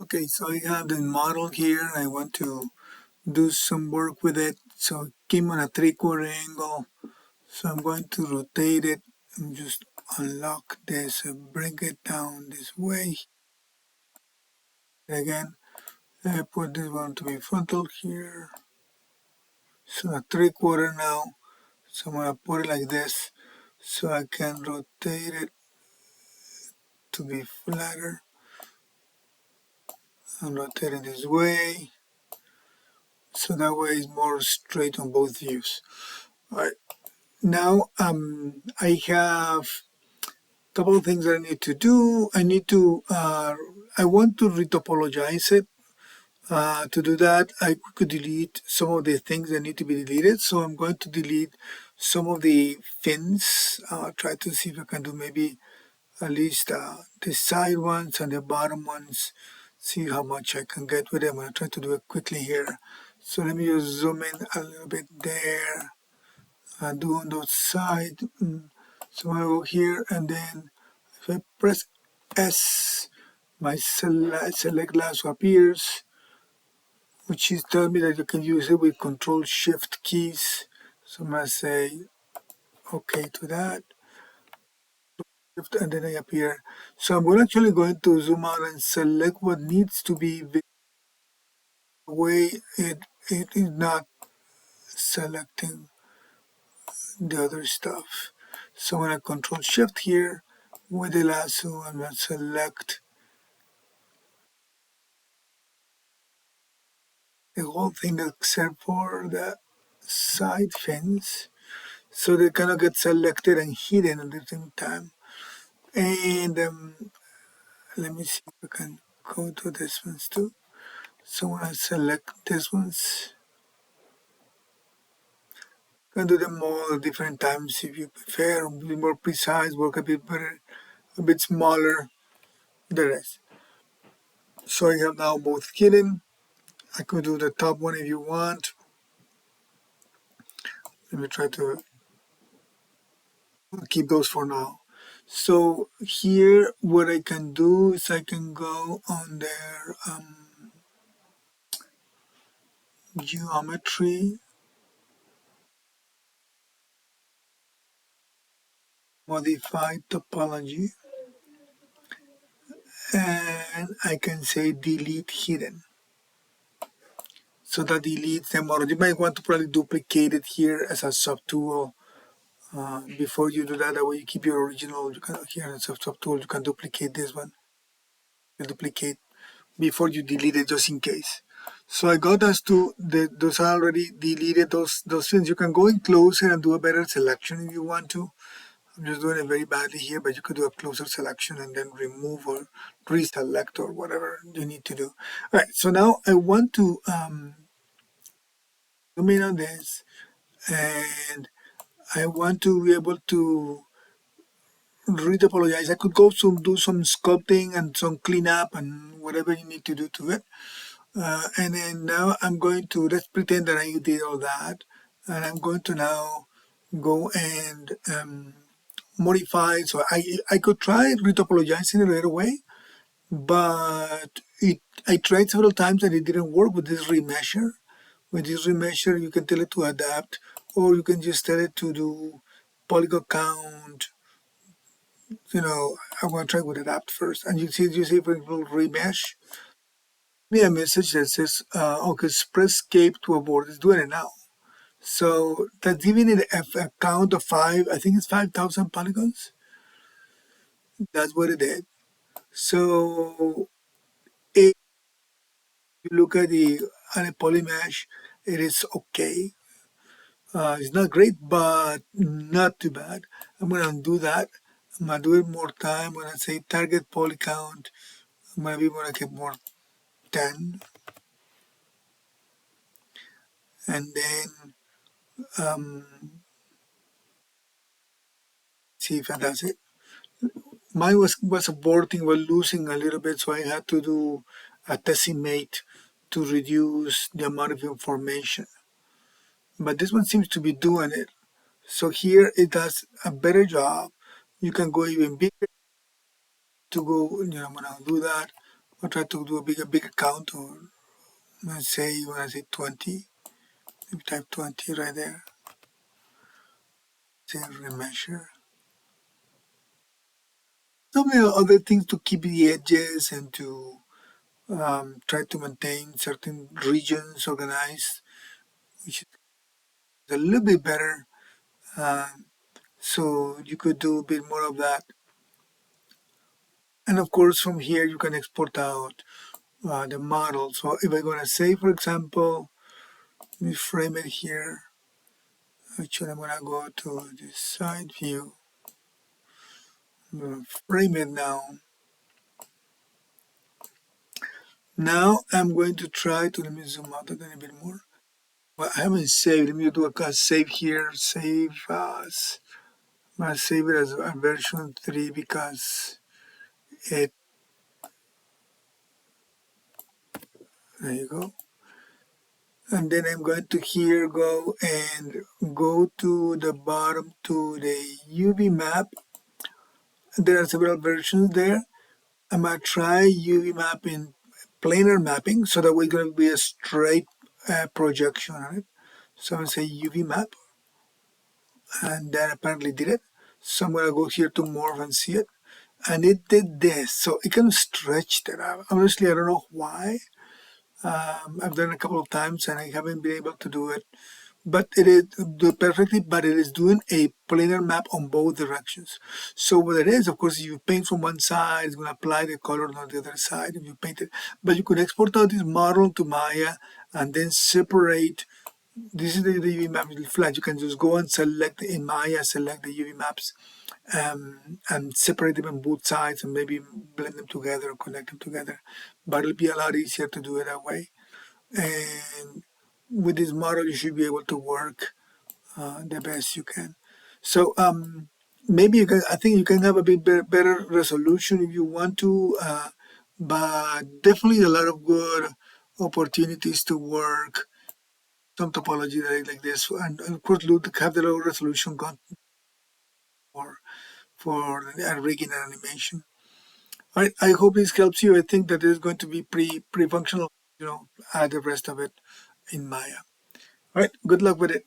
Okay, so I have the model here and I want to do some work with it. So it came on a 3/4 angle. So I'm going to rotate it and just unlock this and bring it down this way. And again, I put this one to be frontal here. So a 3/4 now. So I'm going to put it like this so I can rotate it to be flatter and rotate it this way. So that way it's more straight on both views. All right. Now I have a couple of things that I need to do. I want to retopologize it. To do that, I could delete some of the things that need to be deleted. So I'm going to delete some of the fins. Try to see if I can do maybe at least the side ones and the bottom ones. See how much I can get with it. I'm going to try to do it quickly here. So let me just zoom in a little bit there. Do on those side. So I go here and then if I press S, my select lasso appears, which is telling me that you can use it with Control Shift keys. So I'm gonna say OK to that, and then I appear. So I'm actually going to zoom out and select what needs to be the way it is not selecting the other stuff. So I'm gonna Control Shift here with the lasso. I'm gonna select the whole thing except for the side fins. So they kind of get selected and hidden at the same time. And let me see if I can go to this ones too. So when I select these ones, you can do them all at different times if you prefer, be more precise, work a bit better, a bit smaller, the rest. So you have now both hidden. I could do the top one if you want. Let me try to keep those for now. So here what I can do is I can go on their geometry, modify topology, and I can say delete hidden. So that deletes the model. You might want to probably duplicate it here as a subtool before you do that. That way you keep your original. You can here as a subtool. You can duplicate this one. You duplicate before you delete it just in case. So I got us to those are already deleted. Those things you can go in closer and do a better selection if you want to. I'm just doing it very badly here, but you could do a closer selection and then remove or reselect or whatever you need to do. All right, so now I want to zoom in on this and I want to be able to retopologize. I could go do some sculpting and some cleanup and whatever you need to do to it. And then now I'm going to, let's pretend that I did all that. And I'm going to now go and modify. So I could try retopologizing it right away, but I tried several times and it didn't work with this remesher. With this remesher, you can tell it to adapt, or you can just tell it to do polygon count. I'm going to try with adapt first. And you see for example, remesh. Me a message that says, okay, press escape to abort. It's doing it now. So that's giving it a count of 5. I think it's 5,000 polygons. That's what it did. So if you look at the polymesh, it is okay. It's not great, but not too bad. I'm going to undo that. I'm going to do it more time. I'm going to say target poly count. Maybe I'm going to get more 10. And then see if that does it. Mine was aborting, was losing a little bit, so I had to do a decimate to reduce the amount of information. But this one seems to be doing it. So here it does a better job. You can go even bigger to go, I'm gonna do that. I'll try to do a bigger count, or let's say when I say 20, maybe type 20 right there. Say remeasure. Some other things to keep the edges and to try to maintain certain regions organized, which is a little bit better. Um, so you could do a bit more of that. And of course, from here you can export out the model. So if I'm going to say, for example, let me frame it here. Actually, I'm going to go to the side view. I'm going to frame it now. Now I'm going to try to, let me zoom out a little bit more. Well, I haven't saved. Let me do a save here. Save as. I'm going to save it as a version 3 because it, there you go. And then I'm going to here go and go to the bottom to the UV map. There are several versions there. I'm going to try UV map in planar mapping, so that we're going to be a straight projection on it. So I'm going to say UV map, and that apparently did it. So I'm going to go here to morph and see it. And it did this. So it can stretch that out. Honestly, I don't know why. I've done it a couple of times and I haven't been able to do it. But it is do it perfectly, but it is doing a planar map on both directions. So what it is, of course, if you paint from one side, it's going to apply the color on the other side if you paint it. But you could export out this model to Maya and then separate. This is the UV map flat. You can just go and select in Maya, select the UV maps, and separate them on both sides and maybe blend them together or connect them together. But it'll be a lot easier to do it that way. And with this model, you should be able to work the best you can. So maybe you can. I think you can have a bit better resolution if you want to, but definitely a lot of good opportunities to work some topology like this, and of course, have the low resolution content for rigging and animation. All right, I hope this helps you. I think that is going to be pretty functional. Add the rest of it in Maya. All right, good luck with it.